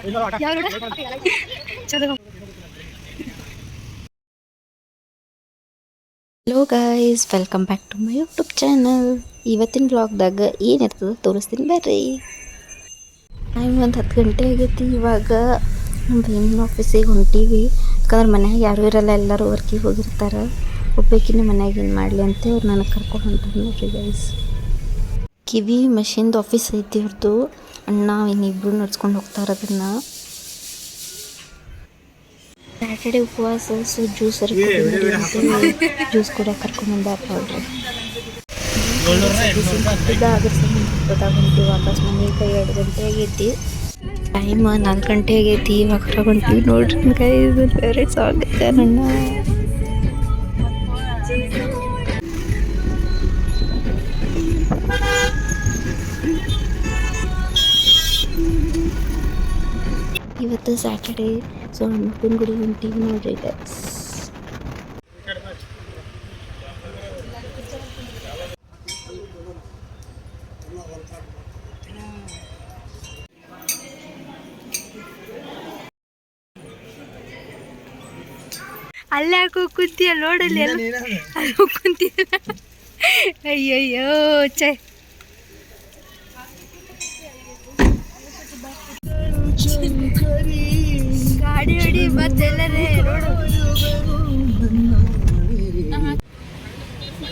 Hello guys, welcome back to my YouTube channel. ಇವತ್ತಿನ ಬ್ಲಾಗ್ದಾಗ ಏನಿರ್ತದೆ ತೋರಿಸ್ತೀನಿ ಬರ್ರಿ. ಟೈಮ್ ಒಂದು 10 ಗಂಟೆ ಆಗೈತಿ. ಇವಾಗ ನಮ್ಮ ಭೀಮನ ಆಫೀಸಿಗೆ ಹೊಂಟೀವಿ. ಯಾಕಂದ್ರೆ ಮನ್ಯಾಗ ಯಾರೂ ಇರಲ್ಲ, ಎಲ್ಲರೂ ವರ್ಕಿಗೆ ಹೋಗಿರ್ತಾರೆ. ಒಬ್ಬಾಕಿನ ಮನ್ಯಾಗ ಏನು ಮಾಡಲಿ ಅಂತ ಅವ್ರು ನನಗೆ ಕರ್ಕೊಂಡು ಹೊಂಟಾರೆ ನೋಡ್ರಿ ಗೈಸ್. ಕಿವಿ ಮಷಿನ್ದು ಆಫೀಸ್ ಐತಿ ಇವ್ರದ್ದು. ಅಣ್ಣ ಇನ್ನಿಬ್ರು ನಡ್ಸ್ಕೊಂಡು ಹೋಗ್ತಾರೆ ಅದನ್ನು. ಸ್ಯಾಟರ್ಡೆ ಉಪವಾಸ, ಸೊ ಜ್ಯೂಸ್ ಜ್ಯೂಸ್ ಕೂಡ ಕರ್ಕೊಂಡು ಬಂದಾರ ನೋಡ್ರಿ. ಅದ್ರ ಸಂಬಂಧ ವಾಪಸ್ ಮನೆಗೆ 2 ಗಂಟೆ ಆಗೈತಿ. ಟೈಮ್ 4 ಗಂಟೆ ಆಗೈತಿ. ಇವಾಗ ಹೊರಗೊಂತೀವಿ ನೋಡ್ರಿ. ಇದು ಫೇವ್ರೇಟ್ ಸಾಂಗ್ ಐತೆ ನನ್ನ. ಇವತ್ತು ಸ್ಯಾಟರ್ಡೇ, ಸೊ ಹನುಮಪ್ಪನ ಗುಡಿ ಹೊಂಟೀವಿ ನೋಡ್ರಿ ಗೈಸ್. ಅಲ್ಲೇ ಹಾಕೋ ಕುಂತೀಯ ನೋಡಲ್ಲಿ ಅಲ್ಲಿ ಕುಂತೀಯ. ಅಯ್ಯಯ್ಯೋ ಚೈ ಗಾಡಿ ಹೊಡಿ ಮತ್ತೆಲ್ಲರೇ ನೋಡು.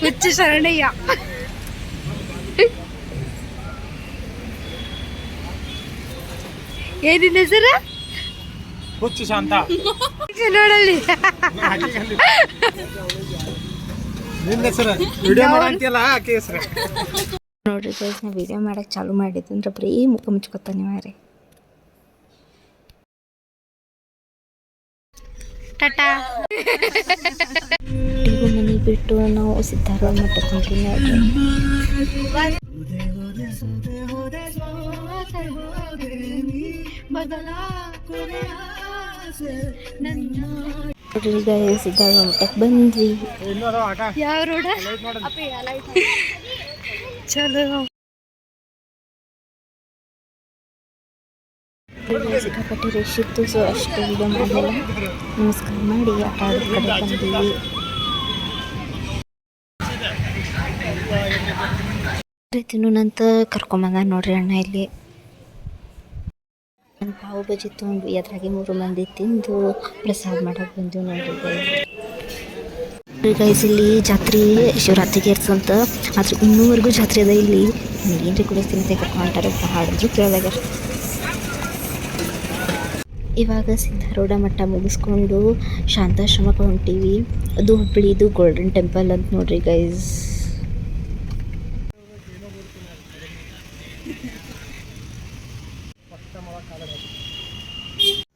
ಹುಚ್ಚು ಶರಣಯ್ಯ. ಏನಿನ ಹೆಸರು? ಹುಚ್ಚು ಶಾಂತ. ನೋಡಲ್ಲಿ ನೋಡ್ರಿ ಗೈಸ್, ನಾ ವಿಡಿಯೋ ಮಾಡಕ್ಕೆ ಚಾಲು ಮಾಡಿದ್ದಂದ್ರೆ ಬರೀ ಮುಖ ಮುಚ್ಕೊತಾನೆ ಮಾರಿ. ಟಾಟಾ. ಮನೆ ಬಿಟ್ಟು ನಾವು ಸಿದ್ಧಾರ್ಥ ಮಠಕ್ಕೆ ಹೊಂಟೀವಿ ನೋಡ್ರಿ. ನೋಡ್ರಿ ಗೈಸ್, ಸಿದ್ಧಾರ್ಥ ಮಠಕ್ಕೆ ಬಂದ್ವಿ. ಯಾವ ರೋಡ? ಚಲೋ. ಸಿಕ್ಕಾಪಟ್ಟೆ ರಶ್ ಇತ್ತು, ಸೊ ಅಷ್ಟು ವಿಡಿಯೋ ಮಾಡಲ್ಲ. ನಮಸ್ಕಾರ ಮಾಡಿ ಆಟ ಆಡೋ ಕಡೆ ಬಂದೀವಿ. ತಿನ್ನೋಣಂತ ಕರ್ಕೊಂಬಂದ ನೋಡ್ರಿ ಅಣ್ಣ. ಇಲ್ಲಿ ನಾನು ಪಾವು ಬಜ್ಜಿ ತೊಗೊಂಡು ಅದ್ರಾಗೆ 3 ಮಂದಿ ತಿಂದು ಪ್ರಸಾದ ಮಾಡಕ್ಕೆ ಬಂದೀವಿ ನೋಡ್ರಿ ಗೈಸ್. ಇಲ್ಲಿ ಜಾತ್ರೆ ಶಿವರಾತ್ರಿಗೆ ಇರ್ತಂತ, ಆದ್ರೆ ಇನ್ನೂವರೆಗೂ ಜಾತ್ರೆ ಅದ ಇಲ್ಲಿ. ಏನ್ರಿ ಕುಡಿಸ್ತೀನಿ ಅಂತ ಕರ್ಕೊಂಡ್ಟಾರೆ. ಹಾಡಿದ್ರು ಕೇಳಿದಾಗ ಇವಾಗ ಸಿದ್ಧಾರೂಢ ಮಠ ಮುಗಿಸ್ಕೊಂಡು ಶಾಂತಾಶ್ರಮಕ್ಕೆ ಹೊಂಟೀವಿ. ಅದು ಹುಬ್ಬಳ್ಳಿದು ಗೋಲ್ಡನ್ ಟೆಂಪಲ್ ಅಂತ ನೋಡ್ರಿ ಗೈಸ್.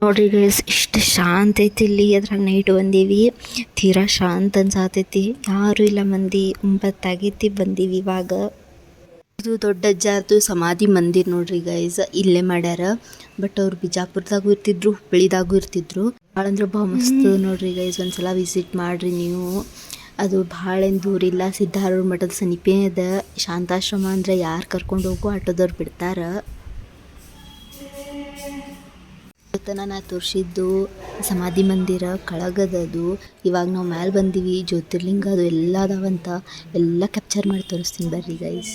ನೋಡ್ರಿ ಗೈಸ್, ಇಷ್ಟು ಶಾಂತ ಐತಿ ಇಲ್ಲಿ. ಅದ್ರಾಗ ನೈಟ್ ಬಂದೀವಿ, ತೀರಾ ಶಾಂತ ಅನ್ಸಾತೈತಿ. ಯಾರು ಇಲ್ಲ ಮಂದಿ. 9 ಆಗೈತಿ, ಬಂದೀವಿ ಇವಾಗ. ಇದು ದೊಡ್ಡ ಅಜ್ಜಾರ್ದು ಸಮಾಧಿ ಮಂದಿರ್ ನೋಡ್ರಿ ಗೈಸ್. ಇಲ್ಲೇ ಮಾಡ್ಯಾರ. ಬಟ್ ಅವ್ರು ಬಿಜಾಪುರದಾಗೂ ಇರ್ತಿದ್ರು, ಹುಬ್ಬಳ್ಳಿದಾಗೂ ಇರ್ತಿದ್ರು. ಭಾಳ ಅಂದ್ರೆ ಭಾಳ ಮಸ್ತ್ ನೋಡ್ರಿ ಗೈಸ್. ಒಂದ್ಸಲ ವಿಸಿಟ್ ಮಾಡ್ರಿ ನೀವು. ಅದು ಭಾಳ ಏನು ದೂರ ಇಲ್ಲ, ಸಿದ್ಧಾರೂಢ ಮಠದ ಸಮೀಪೇ ಅದ. ಶಾಂತಾಶ್ರಮ ಅಂದ್ರೆ ಯಾರು ಕರ್ಕೊಂಡು ಹೋಗೋ ಆಟೋದವ್ರು ಬಿಡ್ತಾರ. ನಾ ತೋರಿಸಿದ್ದು ಸಮಾಧಿ ಮಂದಿರ ಕೆಳಗದದು. ಇವಾಗ ನಾವು ಮ್ಯಾಲೆ ಬಂದೀವಿ. ಜ್ಯೋತಿರ್ಲಿಂಗ ಅದು ಎಲ್ಲ ಅದಾವಂತ. ಎಲ್ಲ ಕ್ಯಾಪ್ಚರ್ ಮಾಡಿ ತೋರಿಸ್ತೀನಿ ಬರ್ರಿ ಗೈಸ್.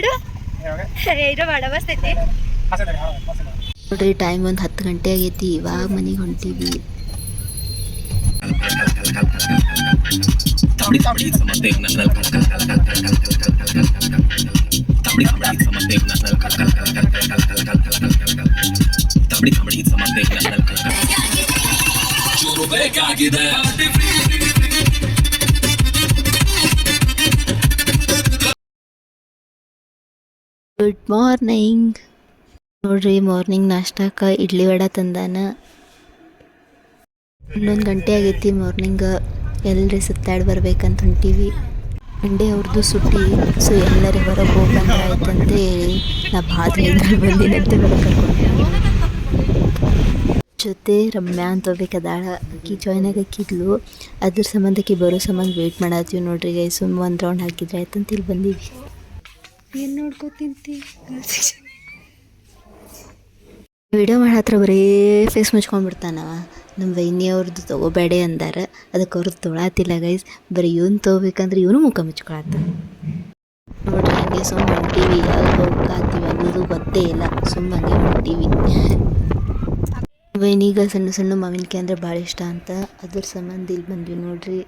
ಮಾಡು ಏನೋ ಮಾಡ ಬಸ್ತೈತಿ ನೋಡ್ರಿ. ಟೈಮ್ ಒಂದು 10 ಗಂಟೆ ಆಗೈತಿ. ಇವಾಗ ಮನೆಗೆ ಹೊಂಟೀವಿ. Good morning. ನೋಡ್ರಿ, ಮಾರ್ನಿಂಗ್ ನಾಷ್ಟಕ್ಕೆ ಇಡ್ಲಿ ವಡೆ ತಂದಾನ. 11 ಗಂಟೆ ಆಗೈತಿ. ಮಾರ್ನಿಂಗ್ ಎಲ್ಲರೂ ಸುತ್ತಾಡಿ ಬರ್ಬೇಕಂತ ಹೊಂಟೀವಿ. ಮಂಡೇ ಅವ್ರದ್ದು ಸುಟ್ಟಿ, ಸೊ ಎಲ್ಲರೂ ಹೊರಗೆ ಹೋಗ್ಬಂದ್ರೆ ಆಯ್ತಂತ ಹೇಳಿ ನಾ ಬಾದ್ರಲ್ಲಿ ಬಂದಿನಂತೆ ಹೊರಗೆ ಕರ್ಕೊಂಡು ಜೊತೆ ರಮ್ಯಾ ಅಂತ ಹೋಗ್ಬೇಕದಾಳ. ಆಕಿ ಜಾಯ್ನ್ ಆಗಕ್ಕಿದ್ಲು. ಅದ್ರ ಸಂಬಂಧಕ್ಕೆ ಬರೋ ಸಂಬಂಧ ವೆಯ್ಟ್ ಮಾಡತ್ತೀವಿ. ನೋಡ್ರಿ ಗೈ, ಸುಮ್ಮ ಒಂದು ರೌಂಡ್ ಹಾಕಿದ್ರೆ ಆಯ್ತಂತ ಇಲ್ಲಿ ಬಂದೀವಿ. ಏನು ನೋಡ್ಕೋತಿಂತಿ ವಿಡಿಯೋ ಮಾಡತ್ರ ಬರೀ ಫೇಸ್ ಮುಚ್ಕೊಂಡ್ಬಿಡ್ತಾನವ. ನಮ್ಮ ವೈನಿ ಅವ್ರದ್ದು ತೊಗೋಬೇಡ ಅಂದಾರ, ಅದಕ್ಕೆ ಅವ್ರದ್ದು ತೊಳತಿಲ್ಲ ಗೈಸ್. ಬರೀ ಇವನು ತೊಗೋಬೇಕಂದ್ರೆ ಇವನು ಮುಖ ಮುಚ್ಕೊಳತ್ತ. ನೋಡ್ರಿ, ಹಂಗೆ ಸುಮ್ಮ ಹೊಂಟೀವಿ. ಅಲ್ಲಿ ಹೋಗ್ಕಾತೀವಿ ಅನ್ನೋದು ಗೊತ್ತೇ ಇಲ್ಲ. ಸುಮ್ಮ ಹಂಗೆ ಹೊಂಟೀವಿ. ವೈನಿಗ ಸಣ್ಣ ಸಣ್ಣ ಮಾವಿನಕಾಯಿ ಅಂದರೆ ಭಾಳ ಇಷ್ಟ ಅಂತ, ಅದ್ರ ಸಂಬಂಧ ಇಲ್ಲಿ ಬಂದ್ವಿ. ನೋಡ್ರಿ,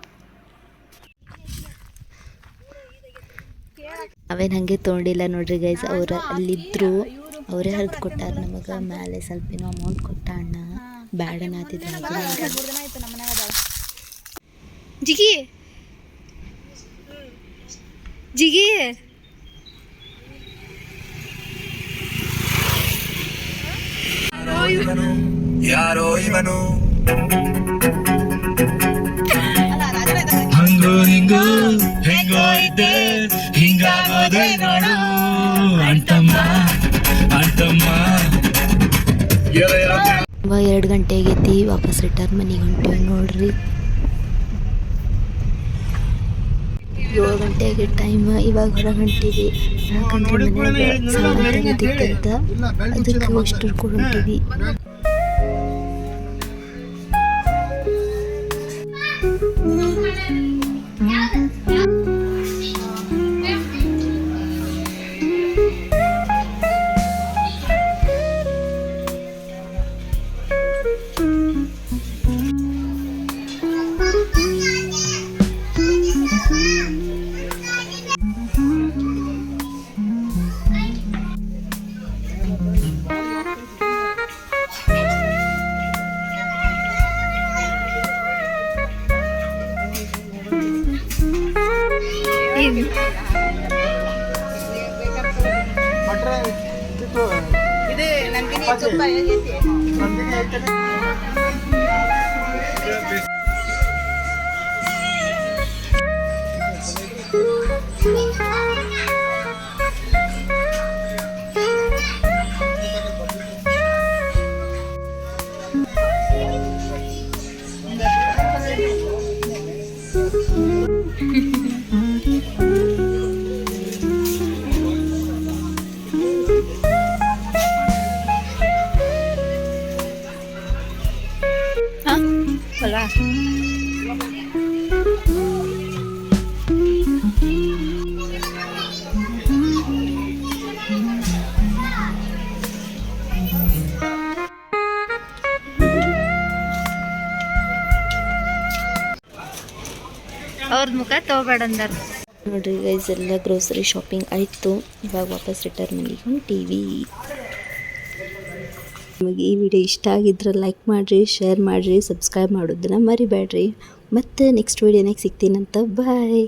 ಅವೇನು ಹಾಗೆ ತೊಗೊಂಡಿಲ್ಲ ನೋಡ್ರಿ ಗೈಸ್. ಅವ್ರು ಅಲ್ಲಿದ್ದರು, ಅವರೇ ಹರಿದು ಕೊಟ್ಟಾರ ನಮಗೆ. ಮೇಲೆ ಸ್ವಲ್ಪ ಏನೋ ಅಮೌಂಟ್ ಕೊಟ್ಟ ಅಣ್ಣ. ಬ್ಯಾಡನ ಆತಿದ್ರು ಜಿಗಿ ಜಿಗಿ ಯಾರೋ ಇವನು ಹಂಗೋ ಹಿಂಗೋ ಹೆಂಗೋ ಇದ್ದೆ ಹಿಂಗಾಗೋದೆ ನೋಡು ಅಂತಮ್ಮ ಅಂತಮ್ಮ. 2 ಗಂಟೆ ಆಗೈತಿ. ವಾಪಸ್ ರಿಟರ್ನ್ ಮನೆಗೆ ಹೊಂಟೀವಿ. ನೋಡ್ರಿ, 7 ಗಂಟೆ ಆಗೈತೆ ಟೈಮ್. ಇವಾಗ ಹೊರಗೆ ಹೊಂಟೀವಿ. ಯಾಕಂದ್ರೆ ಮನೆಯಾಗ ಸಾಮಾನು ತಗೋದಿತ್ತಂತ, ಅದಕ್ಕೆ ಅಷ್ಟು ಕೂಡ ಹೊಂಟೀವಿ. ಇದು ನಂದಿನಿ ತುಪ್ಪ ಹೇಗೈತಿ? ಅಲ್ವಾ? ಅವ್ರದ್ದು ಮುಖ ತಗೋಬೇಡ ಅಂದಾರ. ನೋಡ್ರಿ ಗೈಸ್, ಎಲ್ಲ ಗ್ರೋಸರಿ ಶಾಪಿಂಗ್ ಆಯಿತು. ಇವಾಗ ವಾಪಸ್ ರಿಟರ್ನ್ ಮನೆಗೆ ಹೊಂಟೀವಿ. ನಿಮಗೆ ಈ ವಿಡಿಯೋ ಇಷ್ಟ ಆಗಿದ್ರೆ ಲೈಕ್ ಮಾಡಿರಿ, ಶೇರ್ ಮಾಡಿರಿ, ಸಬ್ಸ್ಕ್ರೈಬ್ ಮಾಡೋದನ್ನ ಮರಿಬೇಡ್ರಿ. ಮತ್ತು ನೆಕ್ಸ್ಟ್ ವಿಡಿಯೋನಾಗ ಸಿಗ್ತೀನಂತ. ಬಾಯ್.